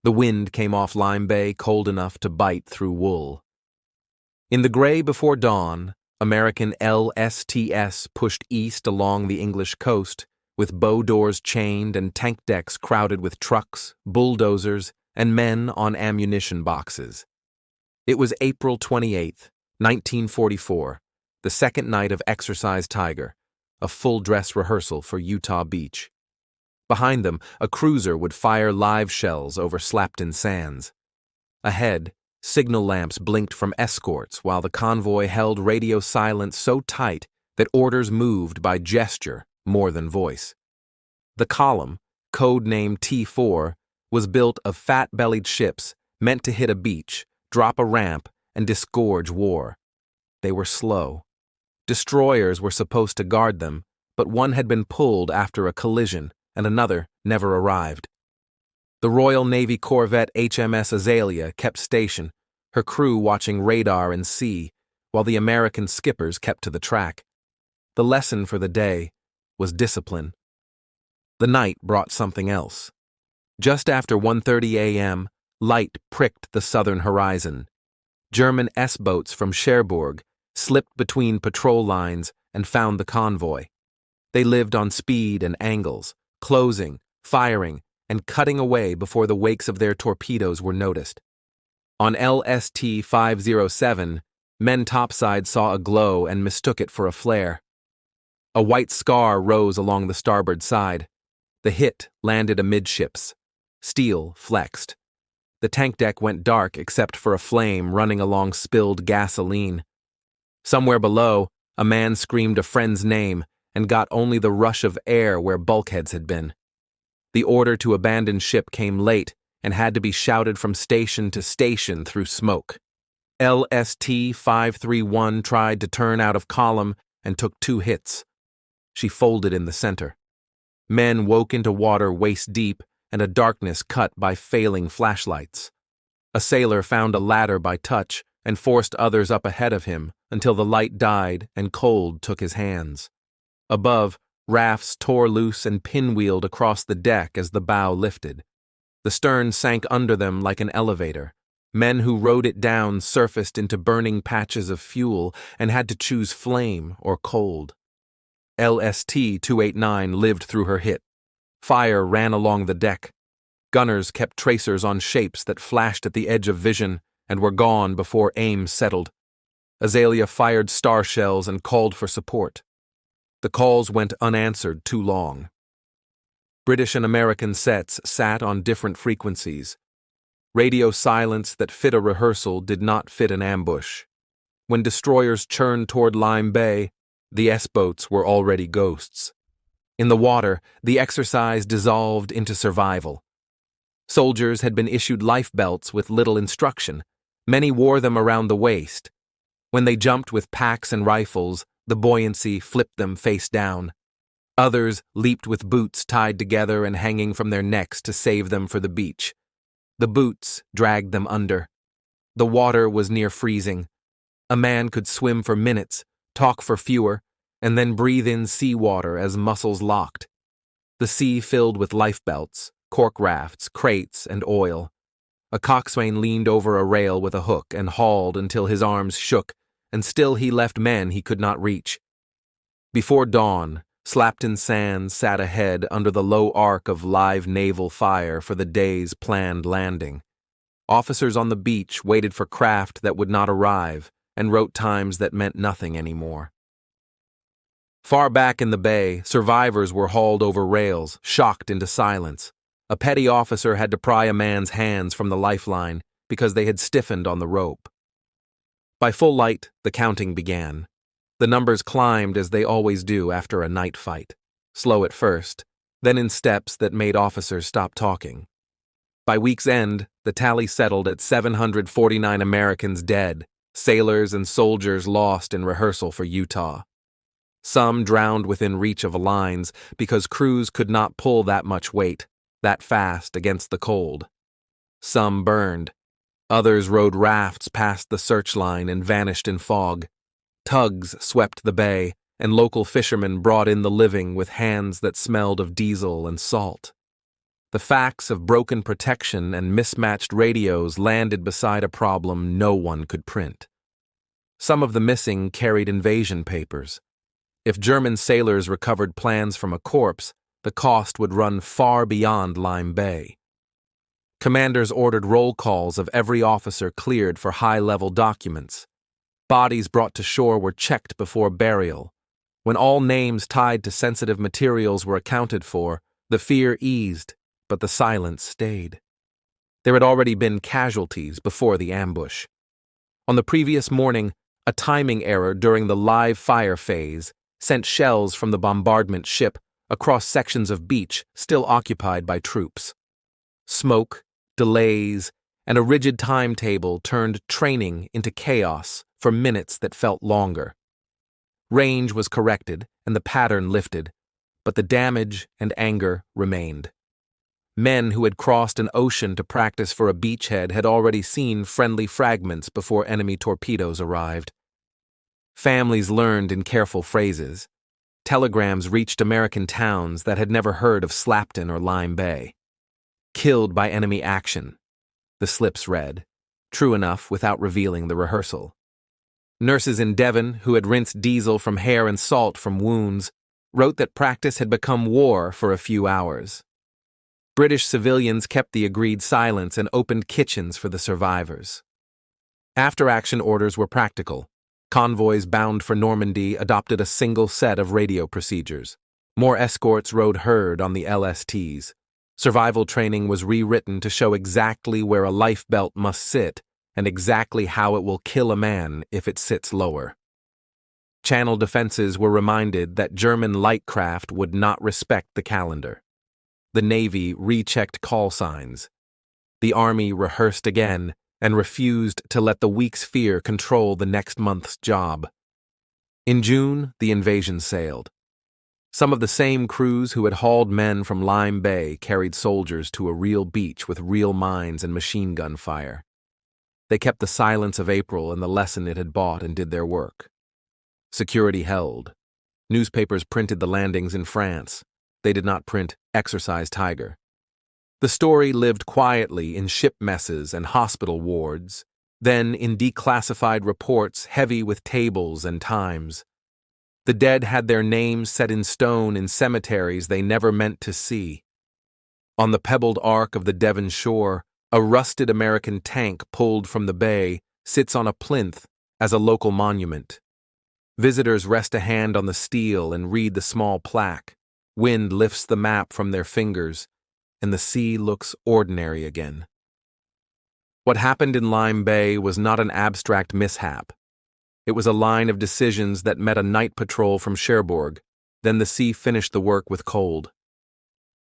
The wind came off Lime Bay cold enough to bite through wool. In the gray before dawn, American LSTS pushed east along the English coast, with bow doors chained and tank decks crowded with trucks, bulldozers, and men on ammunition boxes. It was April 28, 1944, the second night of Exercise Tiger, a full-dress rehearsal for Utah Beach. Behind them, a cruiser would fire live shells over Slapton Sands. Ahead, signal lamps blinked from escorts while the convoy held radio silence so tight that orders moved by gesture more than voice. The column, code-named T4, was built of fat-bellied ships meant to hit a beach, drop a ramp, and disgorge war. They were slow. Destroyers were supposed to guard them, but one had been pulled after a collision, and another never arrived. The Royal Navy corvette HMS Azalea kept station, her crew watching radar and sea, while the American skippers kept to the track. The lesson for the day was discipline. The night brought something else. Just after 1:30 a.m., light pricked the southern horizon. German S-boats from Cherbourg slipped between patrol lines and found the convoy. They lived on speed and angles, closing, firing, and cutting away before the wakes of their torpedoes were noticed. On LST 507, men topside saw a glow and mistook it for a flare. A white scar rose along the starboard side. The hit landed amidships. Steel flexed. The tank deck went dark except for a flame running along spilled gasoline. Somewhere below, a man screamed a friend's name and got only the rush of air where bulkheads had been. The order to abandon ship came late and had to be shouted from station to station through smoke. LST 531 tried to turn out of column and took 2 hits. She folded in the center. Men woke into water waist deep and a darkness cut by failing flashlights. A sailor found a ladder by touch and forced others up ahead of him until the light died and cold took his hands. Above, rafts tore loose and pinwheeled across the deck as the bow lifted. The stern sank under them like an elevator. Men who rode it down surfaced into burning patches of fuel and had to choose flame or cold. LST 289 lived through her hit. Fire ran along the deck. Gunners kept tracers on shapes that flashed at the edge of vision and were gone before aim settled. Azalea fired star shells and called for support. The calls went unanswered too long. British and American sets sat on different frequencies. Radio silence that fit a rehearsal did not fit an ambush. When destroyers churned toward Lime Bay, the S-boats were already ghosts. In the water, the exercise dissolved into survival. Soldiers had been issued life belts with little instruction. Many wore them around the waist. When they jumped with packs and rifles, the buoyancy flipped them face down. Others leaped with boots tied together and hanging from their necks to save them for the beach. The boots dragged them under. The water was near freezing. A man could swim for minutes, talk for fewer, and then breathe in seawater as muscles locked. The sea filled with lifebelts, cork rafts, crates, and oil. A coxswain leaned over a rail with a hook and hauled until his arms shook, and still he left men he could not reach. Before dawn, Slapton Sands sat ahead under the low arc of live naval fire for the day's planned landing. Officers on the beach waited for craft that would not arrive and wrote times that meant nothing anymore. Far back in the bay, survivors were hauled over rails, shocked into silence. A petty officer had to pry a man's hands from the lifeline because they had stiffened on the rope. By full light, the counting began. The numbers climbed as they always do after a night fight, slow at first, then in steps that made officers stop talking. By week's end, the tally settled at 749 Americans dead, sailors and soldiers lost in rehearsal for Utah. Some drowned within reach of lines because crews could not pull that much weight, that fast against the cold. Some burned. Others rode rafts past the search line and vanished in fog. Tugs swept the bay, and local fishermen brought in the living with hands that smelled of diesel and salt. The facts of broken protection and mismatched radios landed beside a problem no one could print. Some of the missing carried invasion papers. If German sailors recovered plans from a corpse, the cost would run far beyond Lime Bay. Commanders ordered roll calls of every officer cleared for high-level documents. Bodies brought to shore were checked before burial. When all names tied to sensitive materials were accounted for, the fear eased, but the silence stayed. There had already been casualties before the ambush. On the previous morning, a timing error during the live fire phase sent shells from the bombardment ship across sections of beach still occupied by troops. Smoke, delays, and a rigid timetable turned training into chaos for minutes that felt longer. Range was corrected and the pattern lifted, but the damage and anger remained. Men who had crossed an ocean to practice for a beachhead had already seen friendly fragments before enemy torpedoes arrived. Families learned in careful phrases. Telegrams reached American towns that had never heard of Slapton or Lime Bay. Killed by enemy action, the slips read, true enough without revealing the rehearsal. Nurses in Devon, who had rinsed diesel from hair and salt from wounds, wrote that practice had become war for a few hours. British civilians kept the agreed silence and opened kitchens for the survivors. After-action orders were practical. Convoys bound for Normandy adopted a single set of radio procedures. More escorts rode herd on the LSTs. Survival training was rewritten to show exactly where a life belt must sit and exactly how it will kill a man if it sits lower. Channel defenses were reminded that German light craft would not respect the calendar. The Navy rechecked call signs. The Army rehearsed again and refused to let the week's fear control the next month's job. In June, the invasion sailed. Some of the same crews who had hauled men from Lime Bay carried soldiers to a real beach with real mines and machine gun fire. They kept the silence of April and the lesson it had bought and did their work. Security held. Newspapers printed the landings in France. They did not print Exercise Tiger. The story lived quietly in ship messes and hospital wards, then in declassified reports heavy with tables and times. The dead had their names set in stone in cemeteries they never meant to see. On the pebbled arc of the Devon shore, a rusted American tank pulled from the bay sits on a plinth as a local monument. Visitors rest a hand on the steel and read the small plaque. Wind lifts the map from their fingers, and the sea looks ordinary again. What happened in Lime Bay was not an abstract mishap. It was a line of decisions that met a night patrol from Cherbourg. Then the sea finished the work with cold.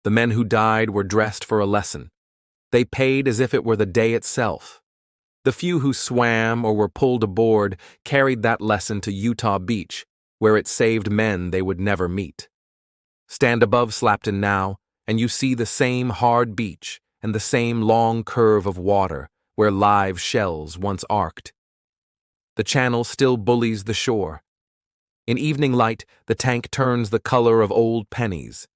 The men who died were dressed for a lesson. They paid as if it were the day itself. The few who swam or were pulled aboard carried that lesson to Utah Beach, where it saved men they would never meet. Stand above Slapton now, and you see the same hard beach and the same long curve of water where live shells once arced. The channel still bullies the shore. In evening light, the tank turns the color of old pennies.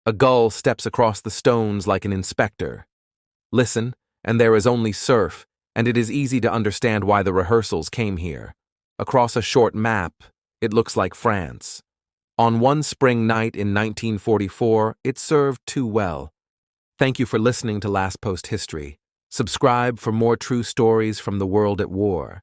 A gull steps across the stones like an inspector. Listen, and there is only surf, and it is easy to understand why the rehearsals came here. Across a short map, it looks like France. On one spring night in 1944, it served too well. Thank you for listening to Last Post History. Subscribe for more true stories from the world at war.